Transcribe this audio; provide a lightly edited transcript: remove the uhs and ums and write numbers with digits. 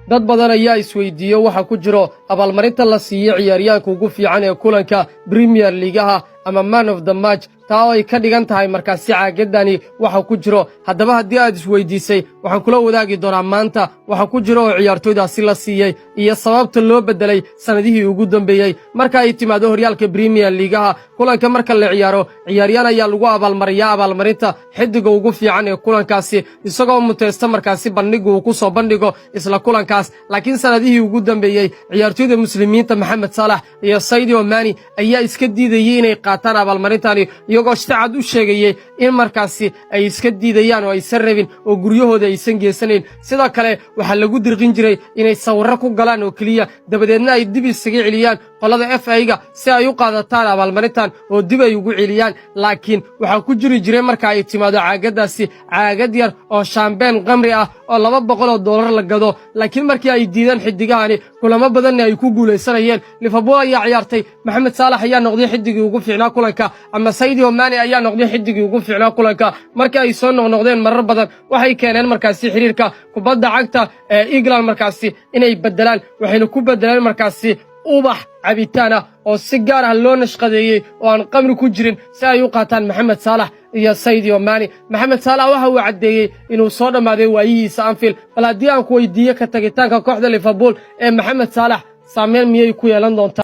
dad badan ayaa isweydiiyey waxa ku jiro abaalmarinta la siiyey ciyaaryahanka ugu fiican ee kulanka Premier League ama Man of the Match taa ay ka dhigan tahay markaasi caagadani waxa ku jiro haddaba haddii aad isweydiisay waxaan kula wadaagi doonaa maanta waxa ku jiro oo ciyaartooydaasi la siiyey iyo sababta loo bedelay sanadihii ugu dambeeyay marka ay timaado horyaalka Premier League kulanka marka la ciyaaro ciyaaryahan ayaa lagu abaalmariyaa abaalmarinta xidiga ugu fiican ee kulankaasi isagoo muteysta markaasi bandhigu uu ku soo bandhigo isla kulankaas laakiin sanadihii ugu dambeeyay ciyaartooyda muslimiinta Mohamed Salah iyo Sadio Mane ayaa iska diidayay inay qaataan abaalmarintani iyagoo shacab u sheegayay in markaasi ay iska diidayaan oo aysan rabin oo guryahooda aysan geesanayn sidoo kale waxa lagu dirqin jiray inay sawirro ku galaan oo kaliya dabadeedna ay dib isaga celiyaan qolada FA-ga si ay u qaadataan abaalmarintan oo dib ay ugu celiyaan laakiin waxa ku jiri jiray marka ay timaado caagadaasi caagad yar oo champagne qamri ah oo $200 la gado laakiin markii ay diidaan xidigahani kulamo badan ay ku guuleysanayeen Liverpool ayaa ciyaartay Mohamed Salah ayaa noqday xidigii ugu fiicnaa kulanka ama Sadio Mane ayaa noqday xidigii ugu fiicnaa kulanka markii ay soo noqdeen marar badan waxay keeneen markaasi xiriirka kubadda cagta ee England markaasi inay bedelaan waxayna ku bedelaan markaasi ubax cabitaana oo si gaar ah loo nashqadeeyay oo aan qamri ku jirin si ay u qaataan Mohamed Salah iyo Sadio Mane Mohamed Salah waxa uu cadeeyay inuu soo dhamaaday waayihiisa Anfield bal haddii aan ku weydiiyo ka tagitaanka kooxda Liverpool ee Mohamed Salah saameyn miyay ku yeelan doontaa